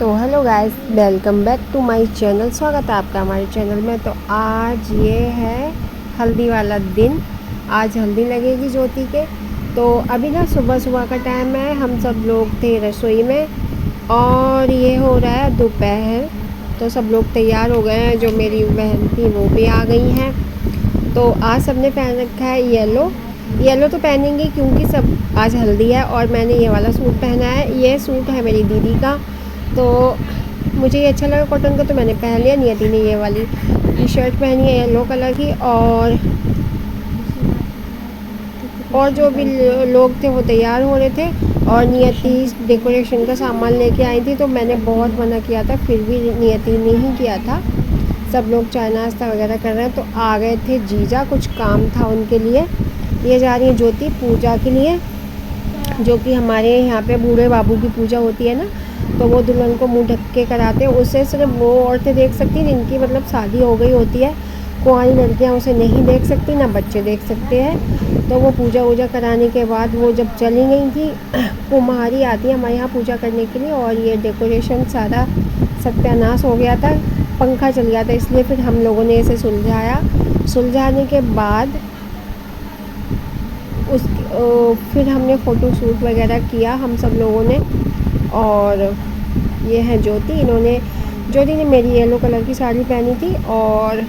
तो hello guys, welcome back to my channel. स्वागत है आपका हमारे चैनल में। तो आज ये है हल्दी वाला दिन। आज हल्दी लगेगी ज्योति के। तो अभी ना सुबह सुबह का टाइम है, हम सब लोग थे रसोई में और ये हो रहा है दोपहर। तो सब लोग तैयार हो गए हैं, जो मेरी बहन थी वो भी आ गई हैं। तो आज सबने पहन रखा है येलो। येलो तो पहनेंगे क्योंकि सब आज हल्दी है। और मैंने ये वाला सूट पहना है, ये सूट है मेरी दीदी का। तो मुझे ये अच्छा लगा कॉटन का, तो मैंने पहन लिया। नियति ने ये वाली टी शर्ट पहनी है येलो कलर की। और जो भी लोग थे वो तैयार हो रहे थे। और नियति डेकोरेशन का सामान लेके आई थी, तो मैंने बहुत मना किया था, फिर भी नियति ने ही किया था। सब लोग चाय नाश्ता वगैरह कर रहे हैं। तो आ गए थे जीजा, कुछ काम था उनके लिए। ये जा रही है ज्योति पूजा के लिए, जो कि हमारे यहाँ पे बूढ़े बाबू की पूजा होती है ना, तो वो दुल्हन को मुंह ढक के कराते हैं। उससे सिर्फ वो औरतें देख सकती हैं जिनकी मतलब शादी हो गई होती है। कुंवारी लड़कियाँ उसे नहीं देख सकती, ना बच्चे देख सकते हैं। तो वो पूजा वूजा कराने के बाद वो जब चली गई थी, कुम्हारी आती है हमारे यहाँ पूजा करने के लिए। और ये डेकोरेशन सारा सत्यानाश हो गया था, पंखा चल गया था, इसलिए फिर हम लोगों ने इसे सुलझाया। सुलझाने के बाद फिर हमने फ़ोटो शूट वगैरह किया हम सब लोगों ने। और ये है ज्योति ने मेरी येलो कलर की साड़ी पहनी थी, और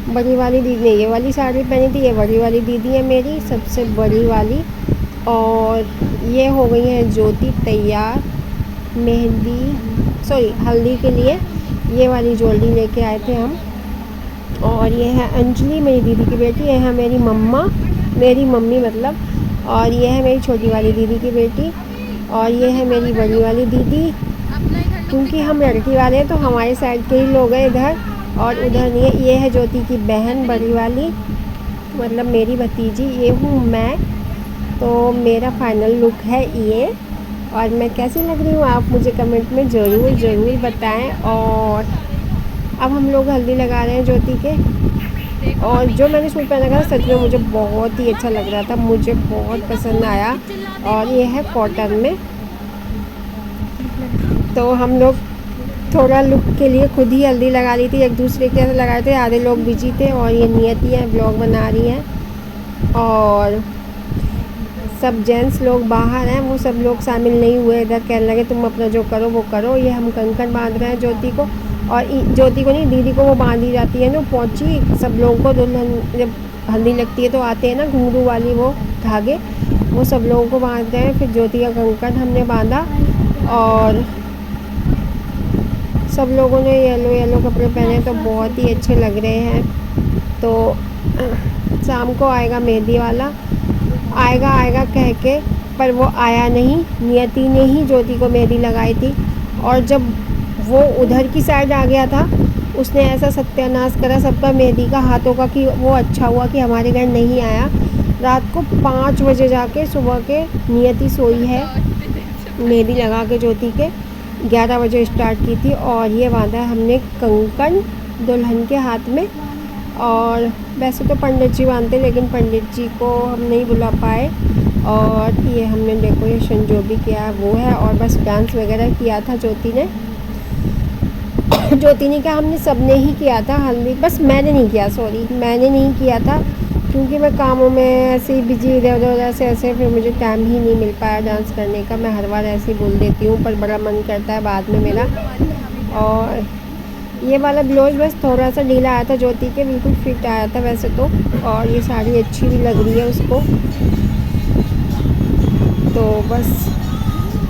बड़ी वाली दीदी ने ये वाली साड़ी पहनी थी। ये बड़ी वाली दीदी है मेरी, सबसे बड़ी वाली। और ये हो गई है ज्योति तैयार हल्दी के लिए। ये वाली ज्वेलरी लेके आए थे हम। और ये है अंजलि मेरी दीदी की बेटी, ये है मेरी मम्मी मतलब। और ये है मेरी छोटी वाली दीदी की बेटी। और ये है मेरी बड़ी वाली दीदी। क्योंकि हम लड़की वाले हैं तो हमारे साइड के ही लोग हैं इधर, और उधर नहीं है। ये है ज्योति की बहन बड़ी वाली, मतलब मेरी भतीजी। ये हूँ मैं। तो मेरा फाइनल लुक है ये। और मैं कैसी लग रही हूँ आप मुझे कमेंट में ज़रूर बताएं। और अब हम लोग हल्दी लगा रहे हैं ज्योति के। और जो मैंने सूट पहना था सच में मुझे बहुत ही अच्छा लग रहा था, मुझे बहुत पसंद आया। और ये है कॉटन में। तो हम लोग थोड़ा लुक के लिए खुद ही हल्दी लगा ली थी, एक दूसरे के साथ लगाए थे। आधे लोग बिजी थे। और ये नियति है, ब्लॉग बना रही हैं। और सब जेंट्स लोग बाहर हैं, वो सब लोग शामिल नहीं हुए इधर। कहने लगे तुम अपना जो करो वो करो। ये हम कंकण बांध रहे हैं ज्योति को। और ज्योति को नहीं, दीदी को वो बांधी जाती है ना पहुँची। सब लोगों को दुल्हन जब हल्दी लगती है तो आते हैं ना घुंघरू वाली वो धागे, वो सब लोगों को बांध रहे हैं। फिर ज्योति का कंकण हमने बांधा। और सब लोगों ने येलो कपड़े पहने तो बहुत ही अच्छे लग रहे हैं। तो शाम को आएगा मेहंदी वाला, आएगा कह के, पर वो आया नहीं। नियति ने ही ज्योति को मेहंदी लगाई थी। और जब वो उधर की साइड आ गया था, उसने ऐसा सत्यानाश करा सबका मेहंदी का, हाथों का, कि वो अच्छा हुआ कि हमारे घर नहीं आया। रात को 5 बजे जाके सुबह के नियति सोई है मेहंदी लगा के ज्योति के। 11 बजे स्टार्ट की थी। और ये बांधा है हमने कंकण दुल्हन के हाथ में। और वैसे तो पंडित जी बांधते, लेकिन पंडित जी को हम नहीं बुला पाए। और ये हमने डेकोरेशन जो भी किया है वो है। और बस डांस वगैरह किया था ज्योति ने क्या, हमने सब ने ही किया था हल्दी। बस मैंने नहीं किया था, क्योंकि मैं कामों में ऐसे ही बिजी इधर उधर ऐसे फिर मुझे टाइम ही नहीं मिल पाया डांस करने का। मैं हर बार ऐसे ही बोल देती हूँ, पर बड़ा मन करता है बाद में मेरा। और ये वाला ब्लाउज बस थोड़ा सा ढीला आया था ज्योति के, बिल्कुल फिट आया था वैसे तो। और ये साड़ी अच्छी भी लग रही है उसको। तो बस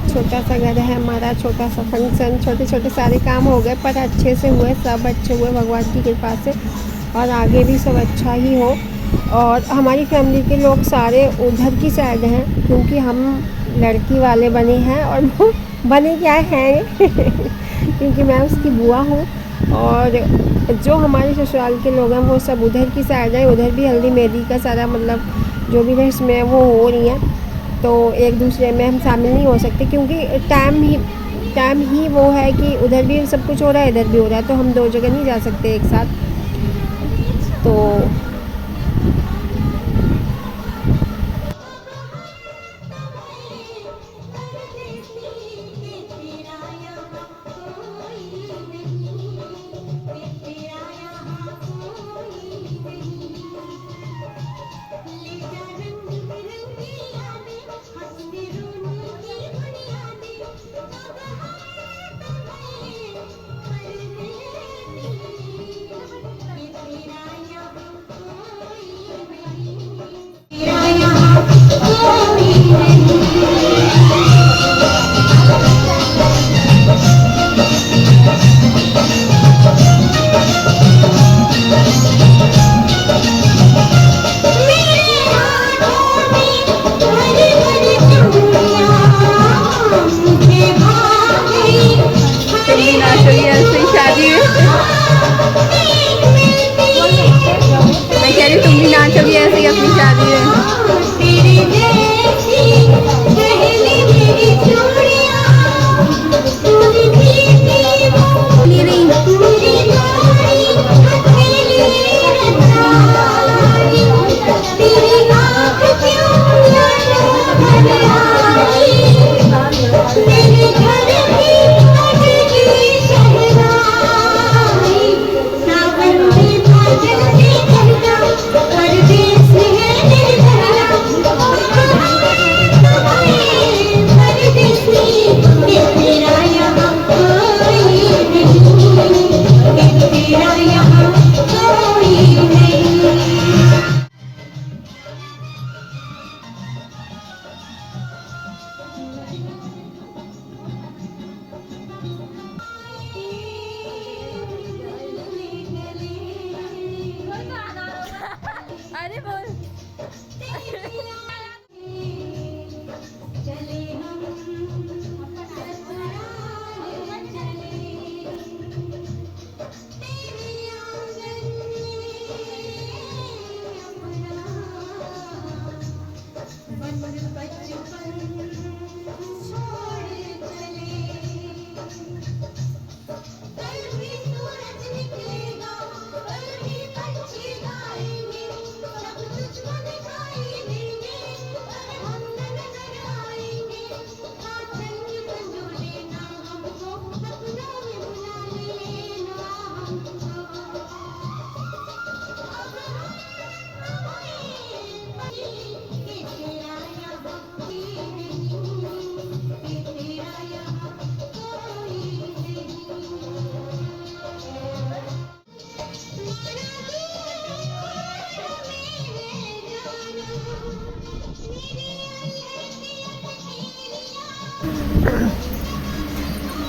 छोटा सा घर है हमारा, छोटा सा फंक्शन, छोटे सारे काम हो गए, पर अच्छे से हुए, सब अच्छे हुए भगवान की कृपा से। और आगे भी सब अच्छा ही हो। और हमारी फैमिली के लोग सारे उधर की साइड हैं, क्योंकि हम लड़की वाले बने हैं। और वो बने क्या हैं क्योंकि मैं उसकी बुआ हूँ। और जो हमारे ससुराल के लोग हैं वो सब उधर की साइड हैं। उधर भी हल्दी मेहंदी का सारा मतलब जो भी रस्म है वो हो रही हैं। तो एक दूसरे में हम शामिल नहीं हो सकते, क्योंकि टाइम ही वो है कि उधर भी सब कुछ हो रहा है, इधर भी हो रहा है। तो हम दो जगह नहीं जा सकते एक साथ। तो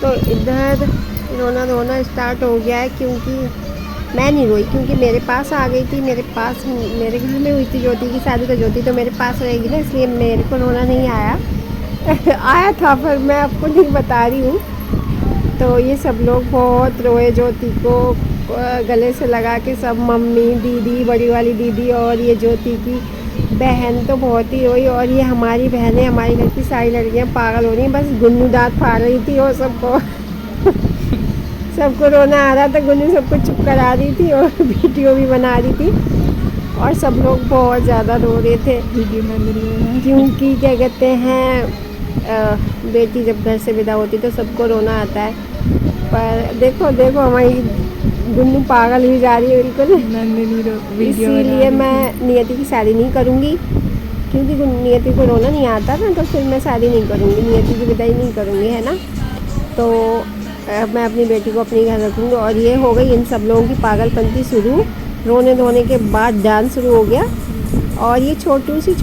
तो इधर रोना धोना स्टार्ट हो गया है, क्योंकि मैं नहीं रोई, क्योंकि मेरे पास आ गई थी, मेरे पास मेरे घर में हुई थी ज्योति की शादी, तो ज्योति तो मेरे पास रहेगी ना, इसलिए मेरे को रोना नहीं आया। आया था पर मैं आपको नहीं बता रही हूँ। तो ये सब लोग बहुत रोए ज्योति को गले से लगा के, सब मम्मी, दीदी, बड़ी वाली दीदी और ये ज्योति की बहन तो बहुत ही रोई। और ये हमारी बहनें, हमारी घर की सारी लड़कियाँ पागल हो रही हैं, बस गुन्नू दांत फाड़ रही थी और सबको सबको रोना आ रहा था। गुन्नू सबको चुप करा रही थी और वीडियो भी बना रही थी, और सब लोग बहुत ज़्यादा रो रहे थे क्योंकि क्या कहते हैं, बेटी जब घर से विदा होती तो सबको रोना आता है। पर देखो देखो हमारी गुन्नू पागल हुई जा रही है बिल्कुल। इसीलिए मैं नियति की शादी नहीं करूँगी, क्योंकि नियति को रोना नहीं आता ना, तो फिर मैं शादी नहीं करूँगी, नियति की विदाई नहीं करूँगी, है ना। तो मैं अपनी बेटी को अपने घर रखूँगी। और ये हो गई इन सब लोगों की पागलपंती शुरू। रोने धोने के बाद डांस शुरू हो गया। और ये छोटू सी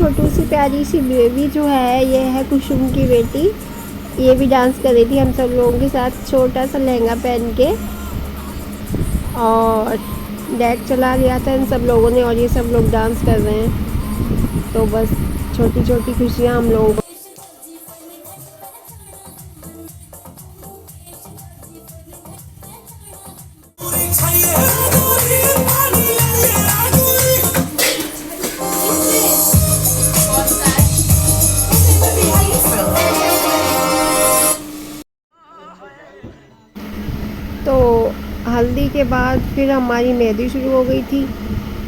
प्यारी सी बेबी जो है, ये है कुसुम की बेटी, ये भी डांस कर रही थी हम सब लोगों के साथ, छोटा सा लहंगा पहन के। और डेक चला लिया था इन सब लोगों ने, और ये सब लोग डांस कर रहे हैं। तो बस छोटी छोटी खुशियाँ हम लोगों को। तो हल्दी के बाद फिर हमारी मेहंदी शुरू हो गई थी।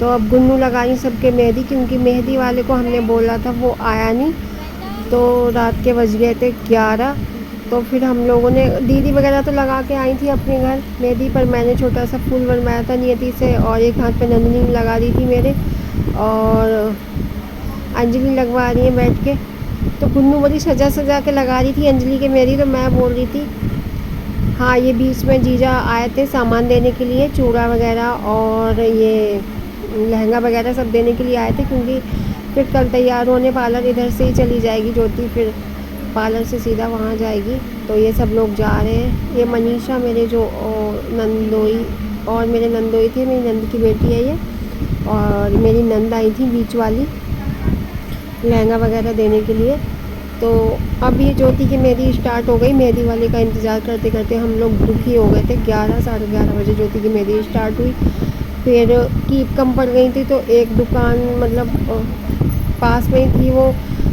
तो अब गुन्नू लगानी सबके मेहंदी, क्योंकि मेहंदी वाले को हमने बोला था, वो आया नहीं। तो रात के बज गए थे 11। तो फिर हम लोगों ने, दीदी वगैरह तो लगा के आई थी अपने घर मेहंदी, पर मैंने छोटा सा फूल बनवाया था नियति से, और एक हाथ पे नंदिनी लगा दी थी मेरे, और अंजलि लगवा रही है बैठ के। तो गुन्नू बड़ी सजा के लगा रही थी अंजलि के मेहंदी। तो मैं बोल रही थी, हाँ ये बीच में जीजा आए थे सामान देने के लिए, चूड़ा वगैरह और ये लहंगा वगैरह सब देने के लिए आए थे, क्योंकि फिर कल तैयार होने पार्लर इधर से ही चली जाएगी ज्योति, फिर पार्लर से सीधा वहाँ जाएगी। तो ये सब लोग जा रहे हैं। ये मनीषा मेरे जो नंदोई, और मेरे नंदोई थे, मेरी नंद की बेटी है ये, और मेरी नंद आई थी बीच वाली लहंगा वगैरह देने के लिए। तो अब ये ज्योति की मेहंदी स्टार्ट हो गई। मेहंदी वाले का इंतज़ार करते करते हम लोग दुखी हो गए थे। 11 साढ़े 11 बजे ज्योति की मेहंदी स्टार्ट हुई। फिर कीप कम पड़ गई थी, तो एक दुकान मतलब पास में ही थी, वो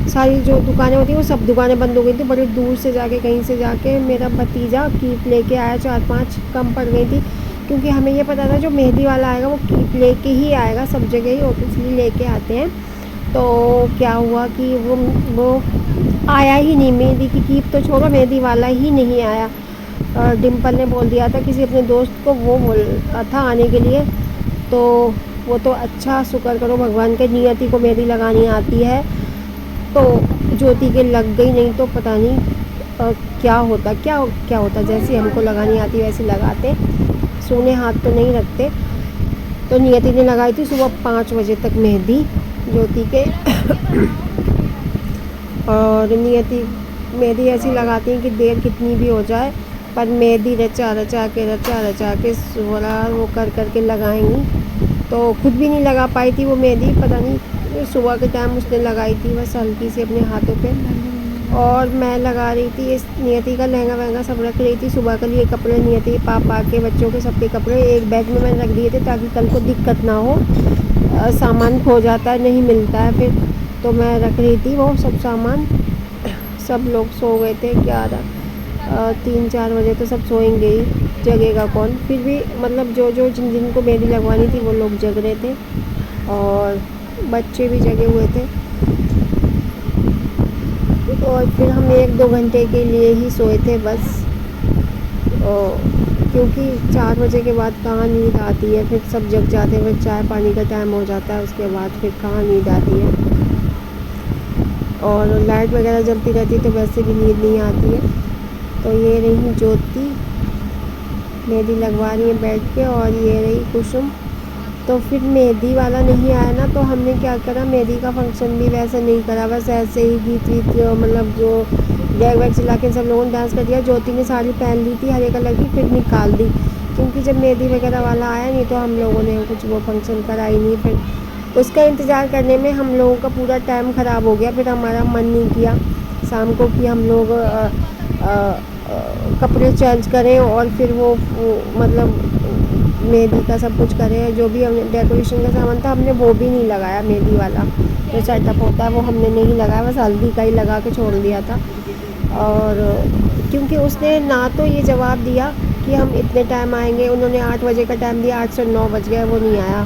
सारी जो दुकानें होती हैं वो सब दुकानें बंद हो गई थी। बड़ी दूर से जाके, कहीं से जाके मेरा भतीजा कीप लेके आया, 4-5 कम पड़ गई थी, क्योंकि हमें ये पता था जो मेहंदी वाला आएगा वो कीप लेके ही आएगा, सब जगह ही ऑब्वियसली लेके आते हैं। तो क्या हुआ कि वो आया ही नहीं, मेहंदी की कीप तो छोड़ो, मेहंदी वाला ही नहीं आया। और डिम्पल ने बोल दिया था किसी अपने दोस्त को, वो बोला था आने के लिए। तो वो तो अच्छा शुक्र करो भगवान के, नियति को मेहंदी लगानी आती है, तो ज्योति के लग गई, नहीं तो पता नहीं क्या होता। जैसे हमको लगानी आती वैसे लगाते, सूने हाथ तो नहीं रखते। तो नियति ने लगाई थी सुबह 5 बजे तक मेहंदी ज्योति के। और नियति मेहंदी ऐसी लगाती हैं कि देर कितनी भी हो जाए, पर मेहंदी रचा के सोरा वो कर के लगाएंगी। तो खुद भी नहीं लगा पाई थी वो मेहंदी, पता नहीं तो सुबह के टाइम उसने लगाई थी बस हल्की सी अपने हाथों पे, और मैं लगा रही थी इस नियति का लहंगा वहंगा सब रख रही थी। सुबह के लिए कपड़े नियति पापा के बच्चों के सबके कपड़े एक बैग में मैंने रख दिए थे ताकि कल को दिक्कत ना हो, सामान खो जाता है नहीं मिलता है फिर, तो मैं रख रही थी वो सब सामान। सब लोग सो गए थे 3-4 बजे तो सब सोएंगे ही, जगेगा कौन। फिर भी मतलब जो जो जिनको मेहंदी लगवानी थी वो लोग जग रहे थे और बच्चे भी जगे हुए थे। और फिर हम 1-2 घंटे के लिए ही सोए थे बस, क्योंकि 4 बजे के बाद कहाँ नींद आती है, फिर सब जग जाते हैं, फिर चाय पानी का टाइम हो जाता है, उसके बाद फिर कहाँ नींद आती है। और लाइट वगैरह जलती रहती है तो वैसे भी नींद नहीं आती है। तो ये रही ज्योति मेहंदी लगवा रही है बैठ के, और ये रही कुसुम। तो फिर मेहंदी वाला नहीं आया ना, तो हमने क्या करा, मेहंदी का फंक्शन भी वैसे नहीं करा, बस ऐसे ही गीत वीत मतलब जो बैग वैग चला के सब लोगों ने डांस कर दिया। ज्योति ने साड़ी पहन ली थी हरे कलर की, फिर निकाल दी, क्योंकि जब मेहंदी वगैरह वाला आया नहीं तो हम लोगों ने कुछ वो फंक्शन करा ही नहीं। फिर उसका इंतज़ार करने में हम लोगों का पूरा टाइम ख़राब हो गया, फिर हमारा मन नहीं किया शाम को कि हम लोग कपड़े चेंज करें और फिर वो मतलब मेहंदी का सब कुछ करें। जो भी हमने डेकोरेशन का सामान था हमने वो भी नहीं लगाया, मेहंदी वाला जो सेटअप होता है वो हमने नहीं लगाया, बस हल्दी का ही लगा के छोड़ दिया था। और क्योंकि उसने ना तो ये जवाब दिया कि हम इतने टाइम आएंगे, उन्होंने 8 बजे का टाइम दिया, 8 से 9 बज गए वो नहीं आया,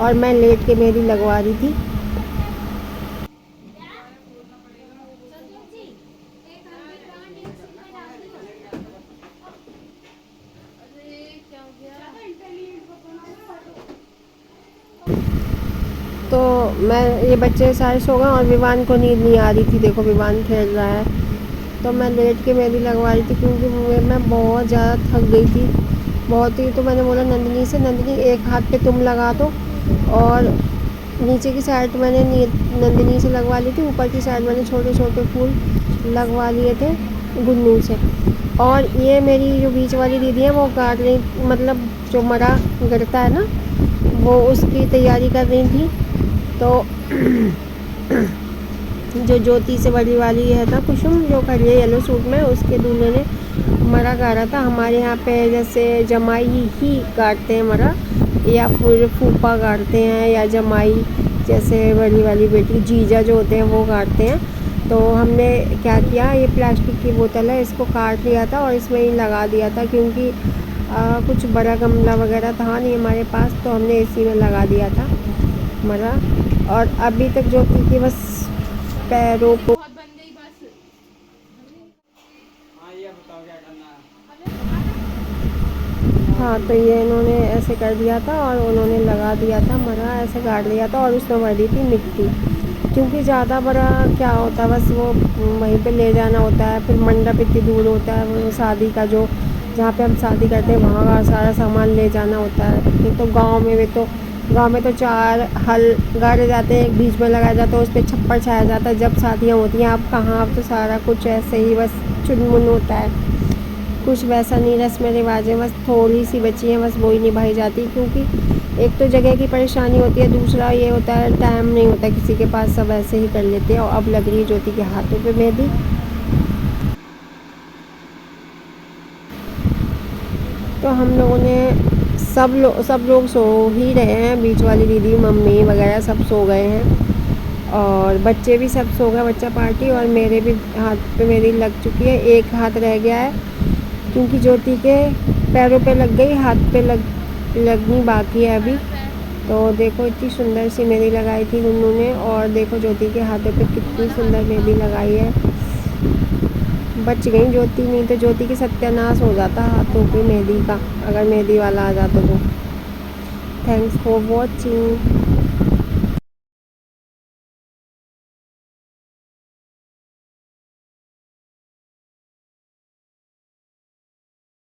और मैं लेट के मेहंदी लगवा रही थी। तो मैं ये बच्चे सारे सो गए और विवान को नींद नहीं आ रही थी, देखो विवान खेल रहा है। तो मैं लेट के मेहंदी लगवा रही थी क्योंकि मैं बहुत ज़्यादा थक गई थी, बहुत ही। तो मैंने बोला नंदिनी से, नंदिनी एक हाथ पे तुम लगा दो, और नीचे की साइड मैंने नंदिनी से लगवा ली थी, ऊपर की साइड मैंने छोटे छोटे फूल लगवा लिए थे गुन्नू से। और ये मेरी जो बीच वाली दीदी है वो काट रही, मतलब जो मरा गड़ता है ना वो उसकी तैयारी कर रही थी। तो जो ज्योति से बड़ी वाली है ना कुसुम जो खड़ी है येलो सूट में, उसके दूल्हे ने मरा काटा था। हमारे यहाँ पे जैसे जमाई ही काटते हैं मरा, या फिर फूफा काटते हैं, या जमाई जैसे बड़ी वाली बेटी जीजा जो होते हैं वो काटते हैं। तो हमने क्या किया, ये प्लास्टिक की बोतल है इसको काट लिया था और इसमें ही लगा दिया था, क्योंकि कुछ बड़ा गमला वगैरह था नहीं हमारे पास, तो हमने इसी में लगा दिया था मरा। और अभी तक ज्योति की बस पैरों को हाँ, तो ये इन्होंने ऐसे कर दिया था और उन्होंने लगा दिया था मरा, ऐसे काट लिया था। और उसमें भरी थी मिट्टी, क्योंकि ज़्यादा बड़ा क्या होता है, बस वो वहीं पे ले जाना होता है, फिर मंडप इतनी दूर होता है, वो शादी का जो जहाँ पे हम शादी करते हैं वहाँ का सारा सामान ले जाना होता है। नहीं तो गांव में तो 4 हल गाड़े जाते हैं, एक बीच में लगाया जाता है, उस पर छप्पर छाया जाता है जब शादियाँ होती हैं। अब कहाँ, अब तो सारा कुछ ऐसे ही बस चुनमुन होता है, कुछ वैसा नहीं रस्में रिवाजें बस थोड़ी सी बची हैं, बस वही निभाई जाती। क्योंकि एक तो जगह की परेशानी होती है, दूसरा ये होता है टाइम नहीं होता किसी के पास, सब ऐसे ही कर लेते हैं। और अब लग रही है ज्योति के हाथों पे मेहंदी। तो हम लोगों ने सब लोग सो ही रहे हैं, बीच वाली दीदी मम्मी वगैरह सब सो गए हैं, और बच्चे भी सब सो गए, बच्चा पार्टी। और मेरे भी हाथ पे मेरी लग चुकी है, एक हाथ रह गया है क्योंकि ज्योति के पैरों पे लग गई, हाथ पे लगनी बाकी है अभी। तो देखो इतनी सुंदर सी मेहंदी लगाई थी गुन्नू ने, और देखो ज्योति के हाथों पे कितनी सुंदर मेहंदी लगाई है। बच गई ज्योति, नहीं तो ज्योति की सत्यानाश हो जाता हाथों पे मेहंदी का, अगर मेहंदी वाला आ जाता तो। Thanks for watching.